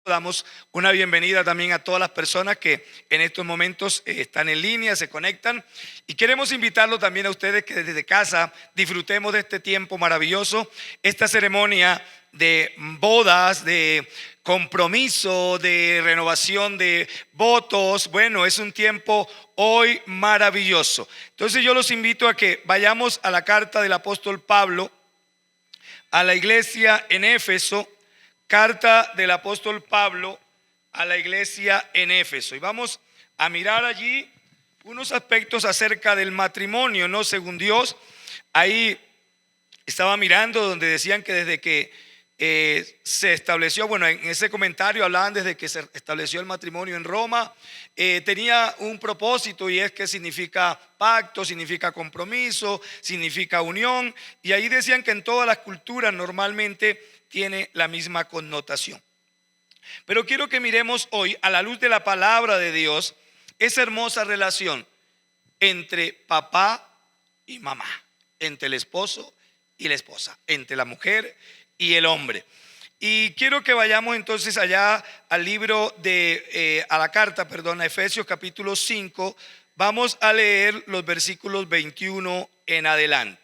Damos una bienvenida también a todas las personas que en estos momentos están en línea, se conectan, y queremos invitarlo también a ustedes que desde casa disfrutemos de este tiempo maravilloso, esta ceremonia de bodas, de compromiso, de renovación de votos. Bueno, es un tiempo hoy maravilloso. Entonces yo los invito a que vayamos a la carta del apóstol Pablo a la iglesia en Éfeso. Carta del apóstol Pablo a la iglesia en Éfeso. Y vamos a mirar allí unos aspectos acerca del matrimonio, ¿no? Según Dios. Ahí estaba mirando donde decían que desde que se estableció, bueno, en ese comentario hablaban desde que se estableció el matrimonio en Roma, tenía un propósito, y es que significa pacto, significa compromiso, significa unión. Y ahí decían que en todas las culturas normalmente tiene la misma connotación. Pero quiero que miremos hoy, a la luz de la palabra de Dios, esa hermosa relación entre papá y mamá, entre el esposo y la esposa, entre la mujer y el hombre. Y quiero que vayamos entonces allá al libro a la carta, a Efesios capítulo 5. Vamos a leer los versículos 21 en adelante.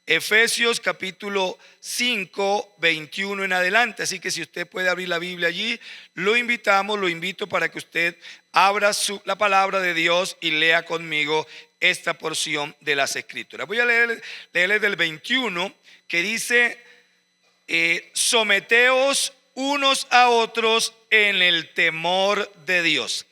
Efesios capítulo 5, 21 en adelante. Así que si usted puede abrir la Biblia allí, lo invito para que usted abra la palabra de Dios y lea conmigo esta porción de las Escrituras. Voy a leerle del 21, que dice: someteos unos a otros en el temor de Dios.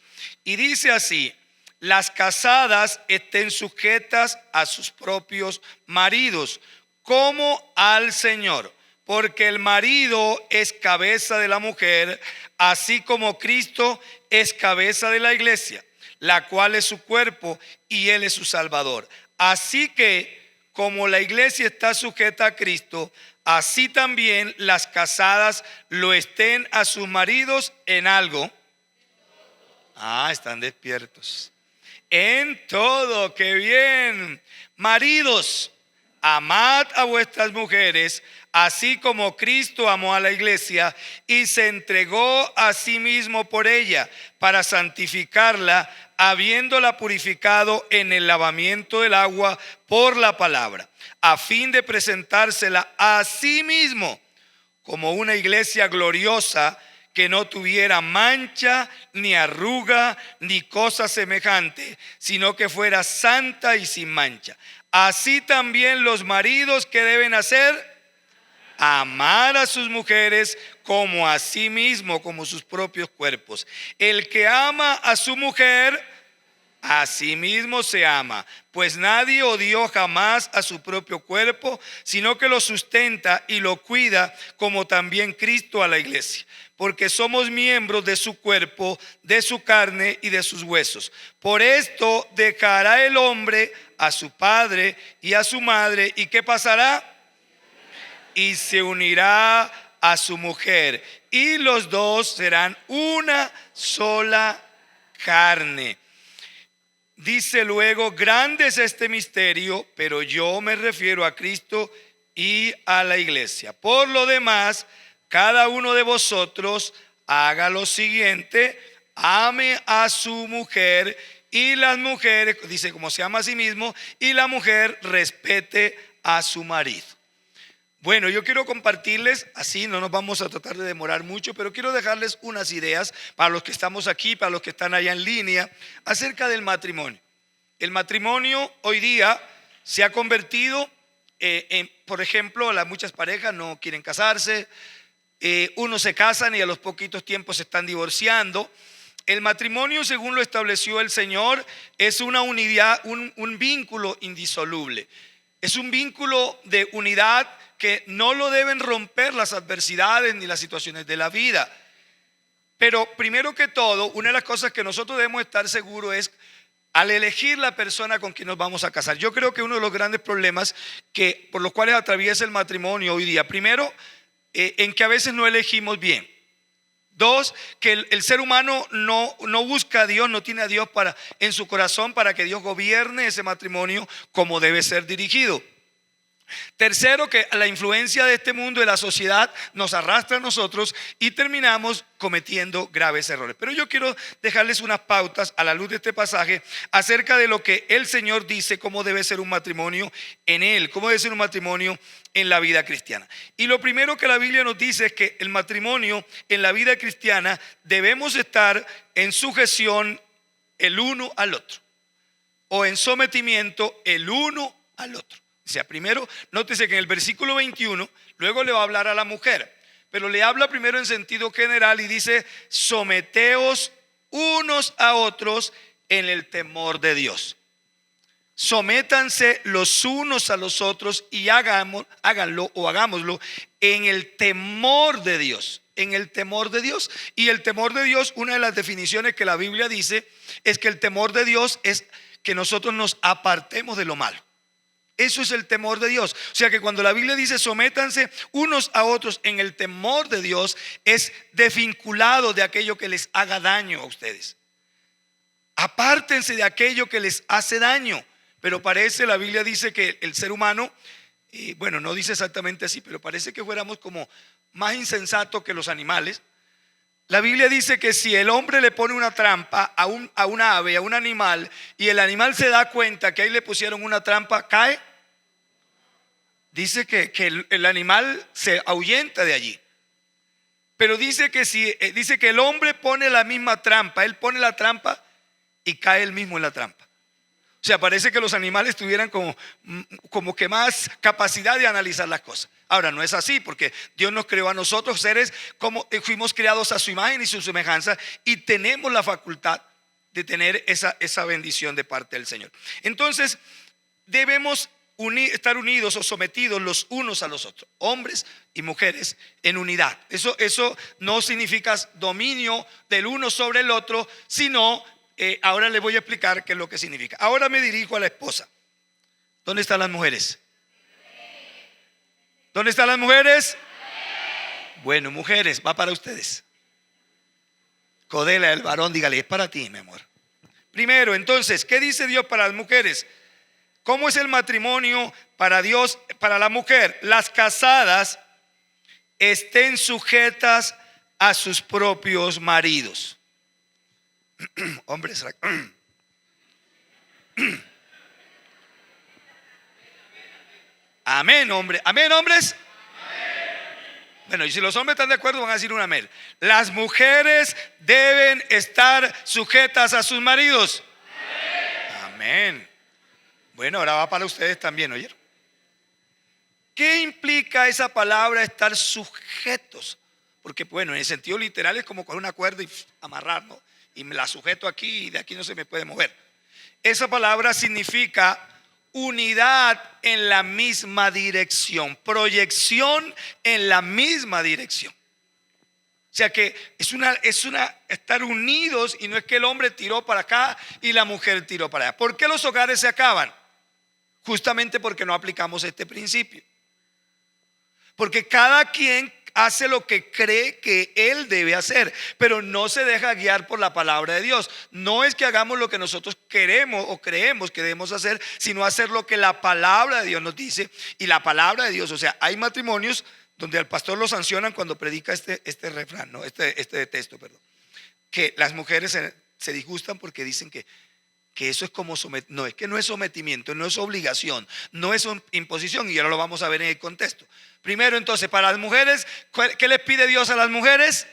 Y dice así: las casadas estén sujetas a sus propios maridos, como al Señor, porque el marido es cabeza de la mujer, así como Cristo es cabeza de la iglesia, la cual es su cuerpo y Él es su Salvador. Así que, como la iglesia está sujeta a Cristo, así también las casadas lo estén a sus maridos en algo. Están despiertos. En todo, qué bien. Maridos, amad a vuestras mujeres, así como Cristo amó a la iglesia y se entregó a sí mismo por ella, para santificarla, habiéndola purificado en el lavamiento del agua por la palabra, a fin de presentársela a sí mismo como una iglesia gloriosa, que no tuviera mancha, ni arruga, ni cosa semejante, sino que fuera santa y sin mancha. Así también los maridos, ¿qué deben hacer? Amar a sus mujeres como a sí mismo, como sus propios cuerpos. El que ama a su mujer, a sí mismo se ama, pues nadie odió jamás a su propio cuerpo, sino que lo sustenta y lo cuida, como también Cristo a la iglesia, porque somos miembros de su cuerpo, de su carne y de sus huesos. Por esto dejará el hombre a su padre y a su madre, ¿y qué pasará? Y se unirá a su mujer, y los dos serán una sola carne. Dice luego: grande es este misterio, pero yo me refiero a Cristo y a la iglesia. Por lo demás, cada uno de vosotros haga lo siguiente: ame a su mujer, y las mujeres, dice, como se ama a sí mismo, y la mujer respete a su marido. Bueno, yo quiero compartirles, así no nos vamos a tratar de demorar mucho, pero quiero dejarles unas ideas para los que estamos aquí, para los que están allá en línea, acerca del matrimonio. El matrimonio hoy día se ha convertido por ejemplo, muchas parejas no quieren casarse, unos se casan y a los poquitos tiempos se están divorciando. El matrimonio, según lo estableció el Señor, es una unidad, un vínculo indisoluble. Es un vínculo de unidad que no lo deben romper las adversidades ni las situaciones de la vida. Pero primero que todo, una de las cosas que nosotros debemos estar seguros es al elegir la persona con quien nos vamos a casar. Yo creo que uno de los grandes problemas por los cuales atraviesa el matrimonio hoy día, primero, en que a veces no elegimos bien. Dos, que el ser humano no busca a Dios, no tiene a Dios en su corazón para que Dios gobierne ese matrimonio como debe ser dirigido. Tercero, que la influencia de este mundo, de la sociedad, nos arrastra a nosotros y terminamos cometiendo graves errores. Pero yo quiero dejarles unas pautas a la luz de este pasaje acerca de lo que el Señor dice, cómo debe ser un matrimonio en Él, cómo debe ser un matrimonio en la vida cristiana. Y lo primero que la Biblia nos dice es que el matrimonio en la vida cristiana debemos estar en sujeción el uno al otro, o en sometimiento el uno al otro. O sea, primero, nótese que en el versículo 21, luego le va a hablar a la mujer, pero le habla primero en sentido general y dice: someteos unos a otros en el temor de Dios. Sométanse los unos a los otros y hagámoslo en el temor de Dios. En el temor de Dios. Y el temor de Dios, una de las definiciones que la Biblia dice es que el temor de Dios es que nosotros nos apartemos de lo malo. Eso es el temor de Dios. O sea que cuando la Biblia dice sométanse unos a otros en el temor de Dios, es desvinculado de aquello que les haga daño a ustedes. Apártense de aquello que les hace daño. Pero parece, la Biblia dice que el ser humano, bueno, no dice exactamente así, pero parece que fuéramos como más insensatos que los animales. La Biblia dice que si el hombre le pone una trampa a una ave, a un animal, y el animal se da cuenta que ahí le pusieron una trampa, cae. Dice que el animal se ahuyenta de allí. Pero dice que el hombre pone la misma trampa, él pone la trampa y cae él mismo en la trampa. O sea, parece que los animales tuvieran como que más capacidad de analizar las cosas. Ahora, no es así, porque Dios nos creó a nosotros seres como fuimos creados a su imagen y su semejanza, y tenemos la facultad de tener esa bendición de parte del Señor. Entonces, debemos estar unidos o sometidos los unos a los otros, hombres y mujeres en unidad. Eso no significa dominio del uno sobre el otro, sino ahora les voy a explicar qué es lo que significa. Ahora me dirijo a la esposa. ¿Dónde están las mujeres? ¿Dónde están las mujeres? Bueno, mujeres, va para ustedes. Codela, el varón, dígale, es para ti, mi amor. Primero, entonces, ¿qué dice Dios para las mujeres? ¿Cómo es el matrimonio para Dios, para la mujer? Las casadas estén sujetas a sus propios maridos. Hombres. Amén, hombre. Amén, hombres. Bueno, y si los hombres están de acuerdo, van a decir un amén. Las mujeres deben estar sujetas a sus maridos. Amén. Bueno, ahora va para ustedes también, ¿oyeron? ¿Qué implica esa palabra estar sujetos? Porque bueno, en el sentido literal es como coger una cuerda y amarrar, ¿no? Y me la sujeto aquí y de aquí no se me puede mover. Esa palabra significa unidad en la misma dirección, proyección en la misma dirección. O sea que es una estar unidos, y no es que el hombre tiró para acá y la mujer tiró para allá. ¿Por qué los hogares se acaban? Justamente porque no aplicamos este principio. Porque cada quien hace lo que cree que él debe hacer, pero no se deja guiar por la palabra de Dios. No es que hagamos lo que nosotros queremos o creemos que debemos hacer, sino hacer lo que la palabra de Dios nos dice. Y la palabra de Dios, o sea, hay matrimonios donde al pastor lo sancionan cuando predica este refrán, ¿no? este texto, perdón, que las mujeres se disgustan porque dicen que eso es como no, es que no es sometimiento, no es obligación, no es imposición, y ahora lo vamos a ver en el contexto. Primero, entonces, para las mujeres, ¿qué les pide Dios a las mujeres?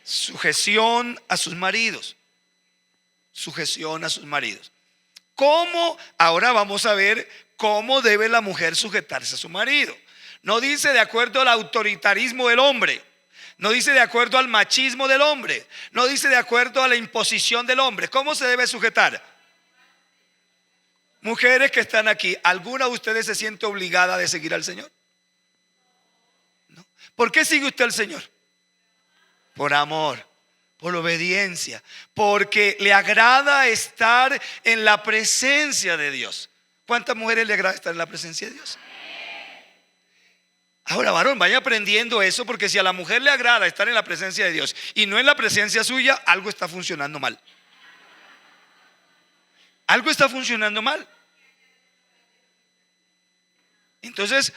Sujeción a sus maridos. Sujeción a sus maridos. ¿Cómo? Ahora vamos a ver cómo debe la mujer sujetarse a su marido. No dice de acuerdo al autoritarismo del hombre. No dice de acuerdo al machismo del hombre. No dice de acuerdo a la imposición del hombre. ¿Cómo se debe sujetar? Mujeres que están aquí, ¿alguna de ustedes se siente obligada de seguir al Señor? ¿No? ¿Por qué sigue usted al Señor? Por amor, por obediencia, porque le agrada estar en la presencia de Dios. ¿Cuántas mujeres le agrada estar en la presencia de Dios? Ahora, varón, vaya aprendiendo eso, porque si a la mujer le agrada estar en la presencia de Dios y no en la presencia suya, algo está funcionando mal. Algo está funcionando mal. Entonces,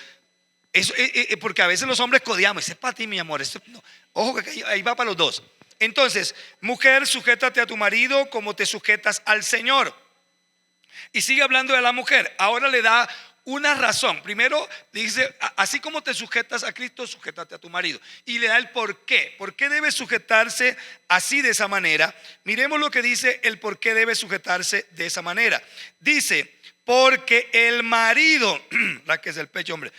eso, porque a veces los hombres codiamos, ese es para ti, mi amor. No. Ojo que ahí va para los dos. Entonces, mujer, sujétate a tu marido como te sujetas al Señor. Y sigue hablando de la mujer. Ahora le da una razón. Primero dice, así como te sujetas a Cristo, sujétate a tu marido. Y le da el por qué. ¿Por qué debe sujetarse así, de esa manera? Miremos lo que dice el por qué debe sujetarse de esa manera. Dice, porque el marido, la que es el pecho, hombre.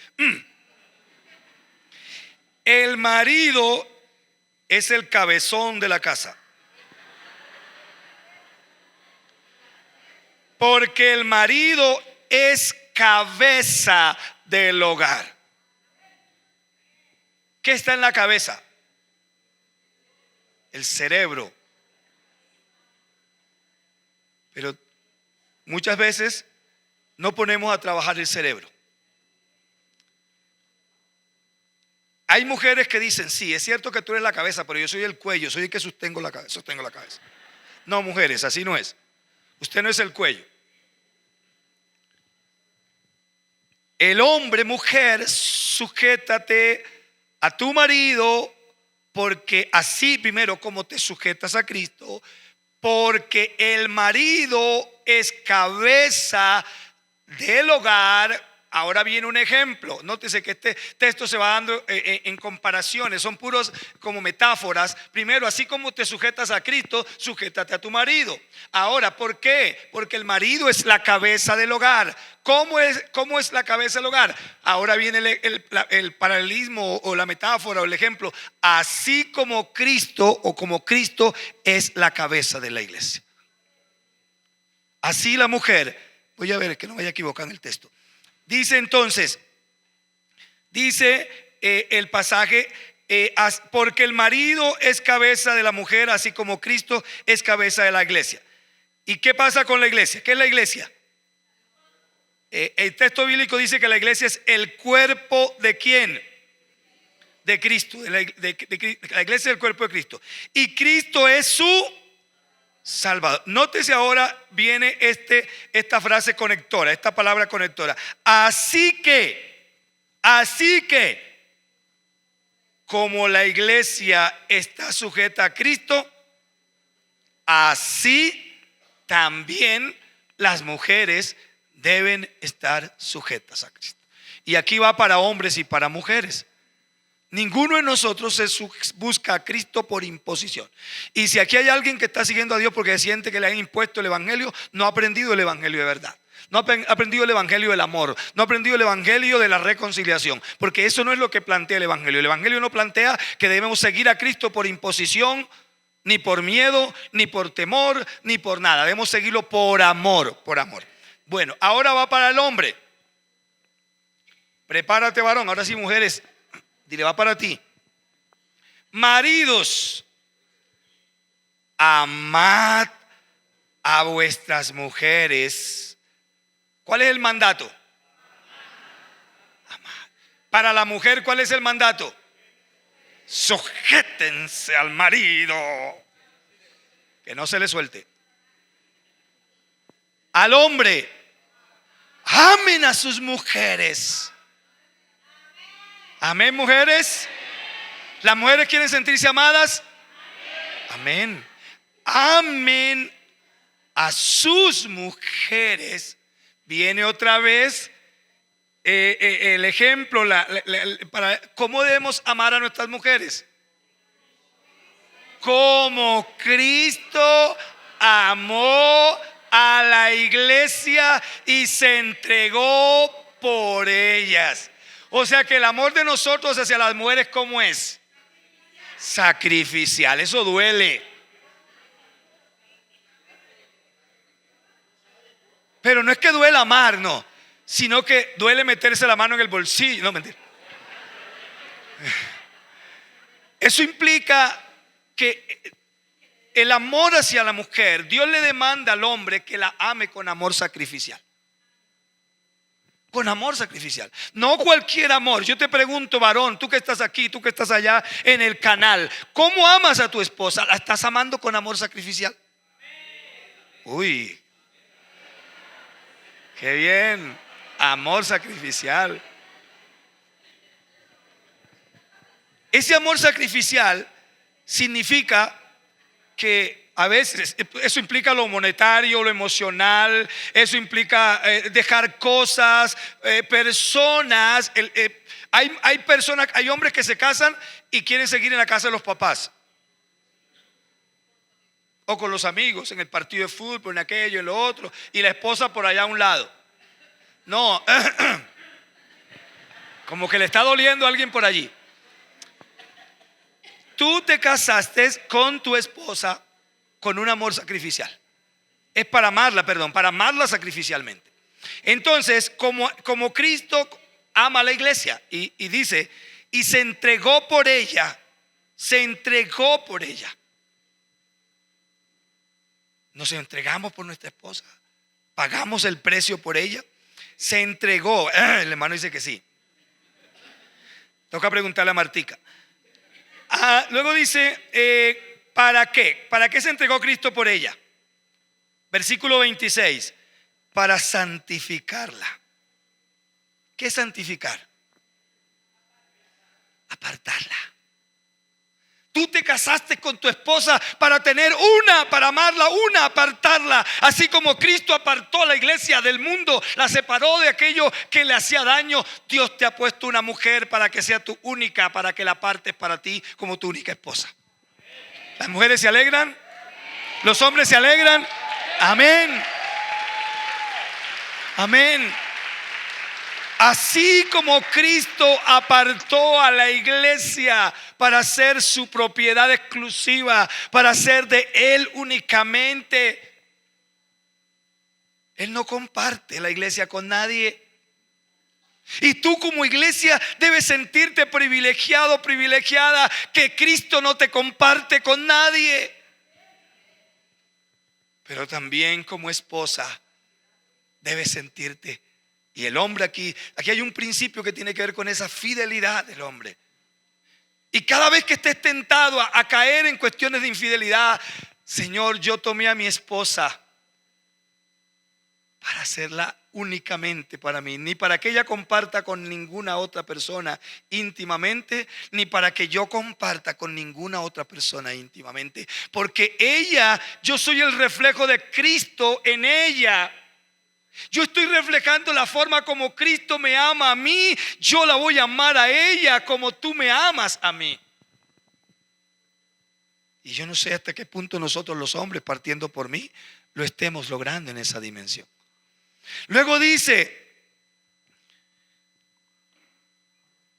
El marido es el cabezón de la casa. Porque el marido es cabeza del hogar. ¿Qué está en la cabeza? El cerebro. Pero muchas veces no ponemos a trabajar el cerebro. Hay mujeres que dicen, sí, es cierto que tú eres la cabeza, pero yo soy el cuello, soy el que sostengo la cabeza. No, mujeres, así no es. Usted no es el cuello. El hombre, mujer, sujétate a tu marido, porque así primero como te sujetas a Cristo, porque el marido es cabeza del hogar. Ahora viene un ejemplo. Nótese que este texto se va dando en comparaciones, son puros como metáforas. Primero, así como te sujetas a Cristo, sujétate a tu marido. Ahora, ¿por qué? Porque el marido es la cabeza del hogar. ¿Cómo es la cabeza del hogar? Ahora viene el paralelismo o la metáfora o el ejemplo. Así como Cristo o como Cristo es la cabeza de la iglesia. Así la mujer, voy a ver que no vaya a equivocar en el texto. Dice entonces, el pasaje, porque el marido es cabeza de la mujer, así como Cristo es cabeza de la iglesia. ¿Y qué pasa con la iglesia? ¿Qué es la iglesia? El texto bíblico dice que la iglesia es el cuerpo de ¿quién? De Cristo. La iglesia es el cuerpo de Cristo. Y Cristo es su Salvador. Nótese ahora viene esta frase conectora, esta palabra conectora. Así que, como la iglesia está sujeta a Cristo, así también las mujeres deben estar sujetas a Cristo. Y aquí va para hombres y para mujeres. Ninguno de nosotros busca a Cristo por imposición. Y si aquí hay alguien que está siguiendo a Dios porque siente que le han impuesto el evangelio, no ha aprendido el evangelio de verdad. No ha aprendido el evangelio del amor. No ha aprendido el evangelio de la reconciliación. Porque eso no es lo que plantea el evangelio. El evangelio no plantea que debemos seguir a Cristo por imposición, ni por miedo, ni por temor, ni por nada. Debemos seguirlo por amor, por amor. Bueno, ahora va para el hombre. Prepárate, varón. Ahora sí, mujeres, dile, va para ti. Maridos, amad a vuestras mujeres. ¿Cuál es el mandato? Amad. Para la mujer, ¿cuál es el mandato? Sujétense al marido, que no se le suelte. Al hombre, amen a sus mujeres. Amén, mujeres. ¿Las mujeres quieren sentirse amadas? Amén. Amen a sus mujeres. Viene otra vez el ejemplo para cómo debemos amar a nuestras mujeres. Como Cristo amó a la iglesia y se entregó por ellas. O sea que el amor de nosotros hacia las mujeres, ¿cómo es? Sacrificial. Eso duele. Pero no es que duele amar, no, sino que duele meterse la mano en el bolsillo. No, mentira. Eso implica que el amor hacia la mujer, Dios le demanda al hombre que la ame con amor sacrificial. Con amor sacrificial. No cualquier amor. Yo te pregunto, varón, tú que estás aquí, tú que estás allá en el canal, ¿cómo amas a tu esposa? ¿La estás amando con amor sacrificial? Uy, qué bien. Amor sacrificial. Ese amor sacrificial significa que a veces eso implica lo monetario, lo emocional, eso implica dejar cosas, personas. Hay personas, hay hombres que se casan y quieren seguir en la casa de los papás, o con los amigos, en el partido de fútbol, en aquello, en lo otro, y la esposa por allá a un lado. No, como que le está doliendo a alguien por allí. Tú te casaste con tu esposa con un amor sacrificial. Es para amarla, para amarla sacrificialmente. Entonces, como Cristo ama a la iglesia y dice, y se entregó por ella, se entregó por ella. Nos entregamos por nuestra esposa, pagamos el precio por ella, se entregó. El hermano dice que sí. Toca preguntarle a Martica. Luego dice, ¿para qué? ¿Para qué se entregó Cristo por ella? Versículo 26, para santificarla. ¿Qué es santificar? Apartarla. Tú te casaste con tu esposa para tener una, para amarla, una, apartarla. Así como Cristo apartó a la iglesia del mundo, la separó de aquello que le hacía daño. Dios te ha puesto una mujer para que sea tu única, para que la apartes para ti como tu única esposa. ¿Las mujeres se alegran? ¿Los hombres se alegran? Amén. Amén. Así como Cristo apartó a la iglesia para ser su propiedad exclusiva, para ser de Él únicamente, Él no comparte la iglesia con nadie. Y tú como iglesia debes sentirte privilegiado, privilegiada, que Cristo no te comparte con nadie. Pero también como esposa debes sentirte. Y el hombre aquí hay un principio que tiene que ver con esa fidelidad del hombre. Y cada vez que estés tentado a caer en cuestiones de infidelidad, Señor, yo tomé a mi esposa para hacerla únicamente para mí, ni para que ella comparta con ninguna otra persona íntimamente, ni para que yo comparta con ninguna otra persona íntimamente, porque ella, yo soy el reflejo de Cristo en ella. Yo estoy reflejando la forma como Cristo me ama a mí. Yo la voy a amar a ella como tú me amas a mí. Y yo no sé hasta qué punto nosotros los hombres, partiendo por mí, lo estemos logrando en esa dimensión. Luego dice,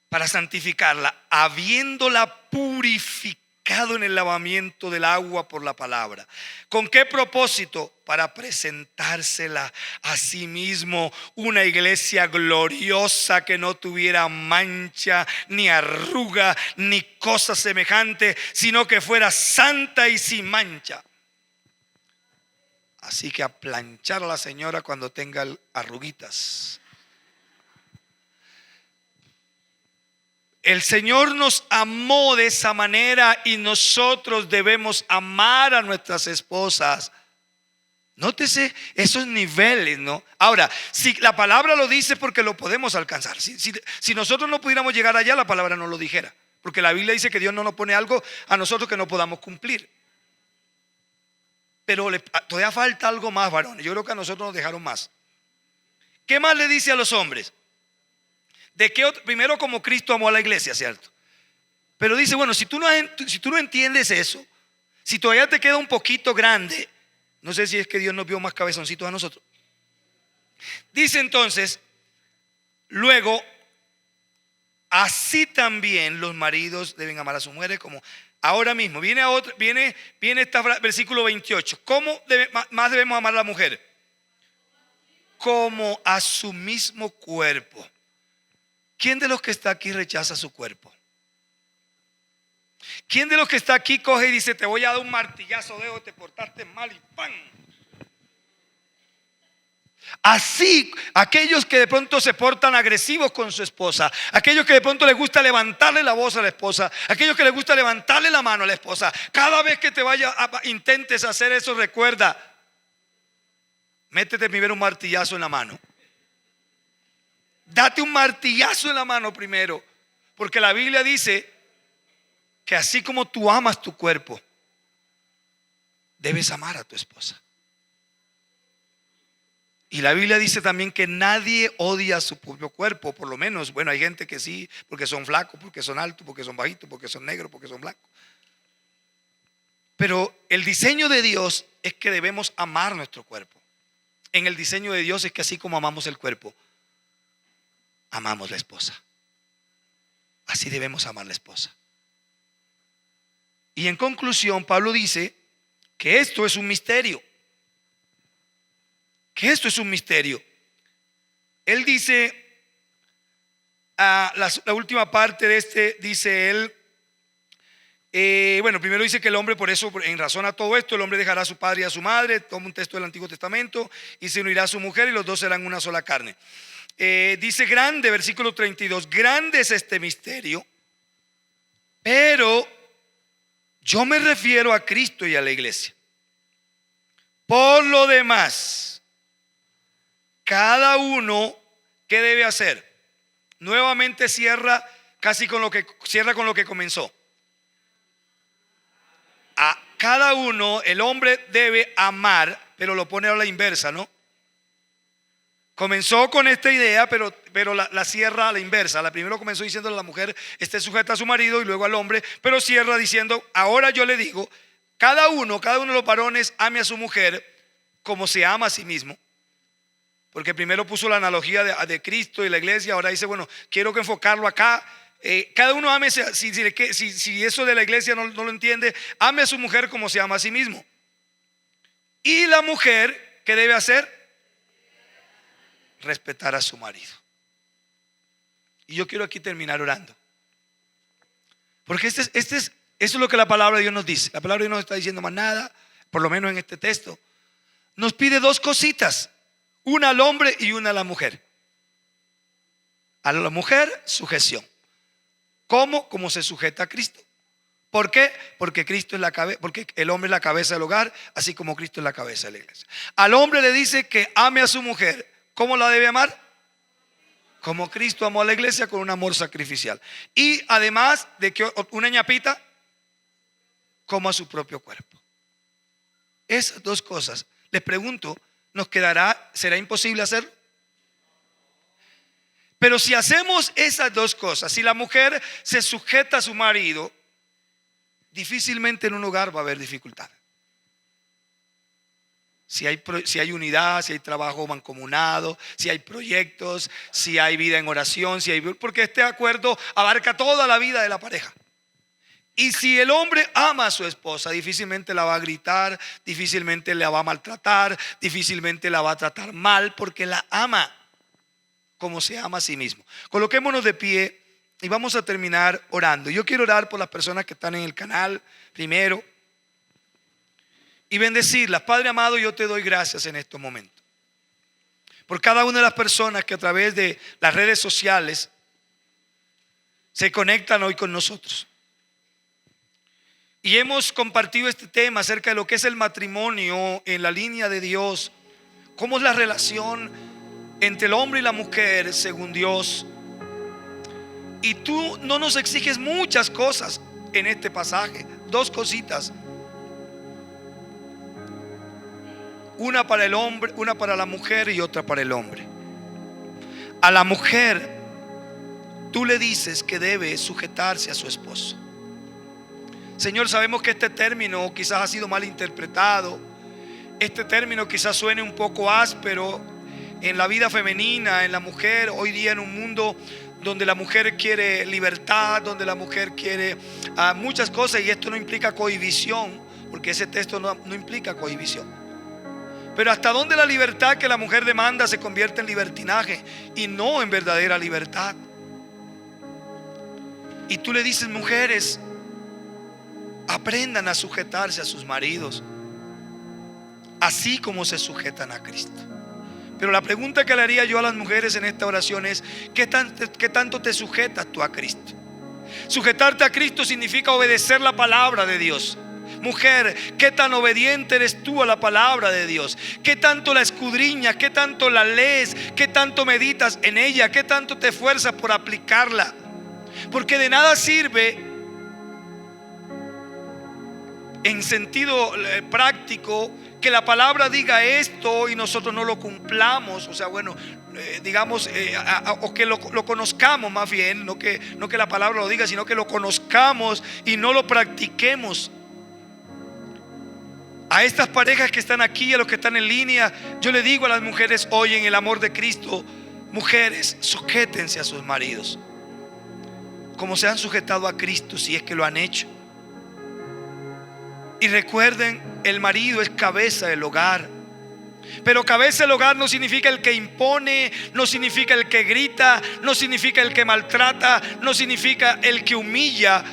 para santificarla, habiéndola purificado en el lavamiento del agua por la palabra. ¿Con qué propósito? Para presentársela a sí mismo una iglesia gloriosa, que no tuviera mancha, ni arruga, ni cosa semejante, sino que fuera santa y sin mancha. Así que a planchar a la señora cuando tenga arruguitas. El Señor nos amó de esa manera y nosotros debemos amar a nuestras esposas. Nótese esos niveles, ¿no? Ahora, si la palabra lo dice, porque lo podemos alcanzar. Si nosotros no pudiéramos llegar allá, la palabra no lo dijera. Porque la Biblia dice que Dios no nos pone algo a nosotros que no podamos cumplir. Pero todavía falta algo más, varones. Yo creo que a nosotros nos dejaron más. ¿Qué más le dice a los hombres? Primero, como Cristo amó a la iglesia, ¿cierto? Pero dice, bueno, si tú no entiendes eso, si todavía te queda un poquito grande, no sé si es que Dios nos vio más cabezoncitos a nosotros. Dice entonces, luego, así también los maridos deben amar a sus mujeres como ahora mismo. Viene este versículo 28. ¿Cómo más debemos amar a la mujer? Como a su mismo cuerpo. ¿Quién de los que está aquí rechaza su cuerpo? ¿Quién de los que está aquí coge y dice, te voy a dar un martillazo, te portaste mal y ¡pam! Así, aquellos que de pronto se portan agresivos con su esposa, aquellos que de pronto les gusta levantarle la voz a la esposa, aquellos que les gusta levantarle la mano a la esposa, cada vez que intentes hacer eso, recuerda, métete primero un martillazo en la mano. Date un martillazo en la mano primero, porque la Biblia dice que así como tú amas tu cuerpo, debes amar a tu esposa. Y la Biblia dice también que nadie odia su propio cuerpo, por lo menos, bueno, hay gente que sí, porque son flacos, porque son altos, porque son bajitos, porque son negros, porque son blancos. Pero el diseño de Dios es que debemos amar nuestro cuerpo. En el diseño de Dios es que así como amamos el cuerpo, amamos la esposa. Así debemos amar la esposa. Y en conclusión, Pablo dice que esto es un misterio. Que esto es un misterio. Él dice, la última parte de este, dice él, bueno, primero dice que el hombre, por eso, en razón a todo esto, el hombre dejará a su padre y a su madre, toma un texto del Antiguo Testamento, y se unirá a su mujer y los dos serán una sola carne. Dice grande, versículo 32, grande es este misterio, pero yo me refiero a Cristo y a la iglesia. Por lo demás, cada uno, ¿qué debe hacer? Nuevamente cierra con lo que comenzó. A cada uno, el hombre debe amar, pero lo pone a la inversa, ¿no? Comenzó con esta idea, pero la cierra a la inversa. La primero comenzó diciendo a la mujer esté sujeta a su marido, y luego al hombre, pero cierra diciendo, ahora yo le digo, cada uno de los varones ame a su mujer como se ama a sí mismo. Porque primero puso la analogía de Cristo y la iglesia, ahora dice, bueno, quiero que enfocarlo acá. Cada uno ame, si eso de la iglesia no lo entiende, ame a su mujer como se ama a sí mismo. Y la mujer, ¿qué debe hacer? Respetar a su marido. Y yo quiero aquí terminar orando, porque eso es lo que la palabra de Dios nos dice. La palabra de Dios no nos está diciendo más nada, por lo menos en este texto. Nos pide dos cositas, una al hombre y una a la mujer. A la mujer, sujeción. ¿Cómo? Como se sujeta a Cristo. ¿Por qué? Porque Cristo es la cabeza, porque el hombre es la cabeza del hogar, así como Cristo es la cabeza de la iglesia. Al hombre le dice que ame a su mujer. ¿Cómo la debe amar? Como Cristo amó a la iglesia, con un amor sacrificial. Y además de que una ñapita, como a su propio cuerpo. Esas dos cosas, les pregunto, ¿será imposible hacerlo? Pero si hacemos esas dos cosas, si la mujer se sujeta a su marido, difícilmente en un hogar va a haber dificultad. Si hay unidad, si hay trabajo mancomunado, si hay proyectos, si hay vida en oración, porque este acuerdo abarca toda la vida de la pareja. Y si el hombre ama a su esposa, difícilmente la va a gritar, difícilmente la va a maltratar, difícilmente la va a tratar mal, porque la ama como se ama a sí mismo. Coloquémonos de pie y vamos a terminar orando. Yo quiero orar por las personas que están en el canal primero y bendecirlas. Padre amado, yo te doy gracias en estos momentos por cada una de las personas que a través de las redes sociales se conectan hoy con nosotros. Y hemos compartido este tema acerca de lo que es el matrimonio en la línea de Dios, cómo es la relación entre el hombre y la mujer según Dios. Y tú no nos exiges muchas cosas en este pasaje, dos cositas. Una para el hombre, una para la mujer y otra para el hombre. A la mujer tú le dices que debe sujetarse a su esposo. Señor, sabemos que este término quizás ha sido mal interpretado. Este término quizás suene un poco áspero en la vida femenina, en la mujer, hoy día en un mundo donde la mujer quiere libertad, donde la mujer quiere muchas cosas, y esto no implica cohibición, porque ese texto no implica cohibición. Pero hasta dónde la libertad que la mujer demanda se convierte en libertinaje y no en verdadera libertad. Y tú le dices, mujeres, aprendan a sujetarse a sus maridos, así como se sujetan a Cristo. Pero la pregunta que le haría yo a las mujeres en esta oración es: ¿qué tanto te sujetas tú a Cristo? Sujetarte a Cristo significa obedecer la palabra de Dios. Mujer, ¿qué tan obediente eres tú a la palabra de Dios? ¿Qué tanto la escudriñas? ¿Qué tanto la lees? ¿Qué tanto meditas en ella? ¿Qué tanto te esfuerzas por aplicarla? Porque de nada sirve en sentido práctico, que la palabra diga esto y nosotros no lo cumplamos. O sea, bueno, digamos, o que lo conozcamos más bien, no que la palabra lo diga, sino que lo conozcamos y no lo practiquemos. A estas parejas que están aquí, a los que están en línea, yo le digo a las mujeres hoy en el amor de Cristo: mujeres, sujétense a sus maridos como se han sujetado a Cristo, si es que lo han hecho. Y recuerden, el marido es cabeza del hogar. Pero cabeza del hogar no significa el que impone, no significa el que grita, no significa el que maltrata, no significa el que humilla.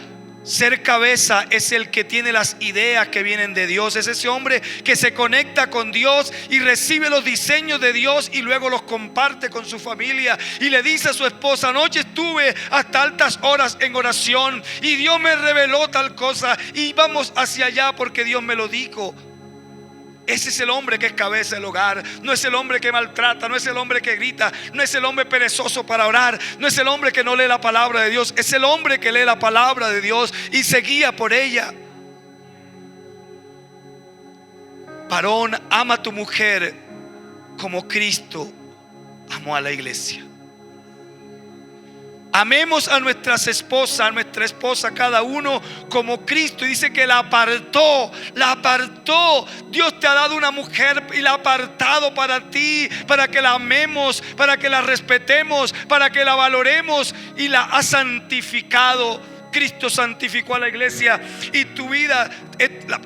Ser cabeza es el que tiene las ideas que vienen de Dios. Es ese hombre que se conecta con Dios y recibe los diseños de Dios y luego los comparte con su familia. Y le dice a su esposa: anoche estuve hasta altas horas en oración y Dios me reveló tal cosa y vamos hacia allá porque Dios me lo dijo. Ese es el hombre que es cabeza del hogar. No es el hombre que maltrata, no es el hombre que grita, no es el hombre perezoso para orar, no es el hombre que no lee la palabra de Dios. Es el hombre que lee la palabra de Dios y se guía por ella. Varón, ama a tu mujer como Cristo amó a la iglesia. Amemos a nuestras esposas, a nuestra esposa, cada uno como Cristo. Y dice que la apartó, la apartó. Dios te ha dado una mujer y la ha apartado para ti, para que la amemos, para que la respetemos, para que la valoremos, y la ha santificado. Cristo santificó a la iglesia y tu vida,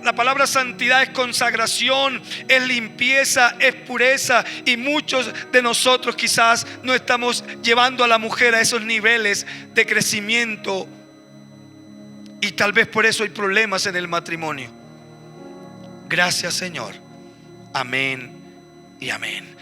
la palabra santidad es consagración, es limpieza, es pureza. Y muchos de nosotros quizás no estamos llevando a la mujer a esos niveles de crecimiento, y tal vez por eso hay problemas en el matrimonio. Gracias, Señor. Amén y amén.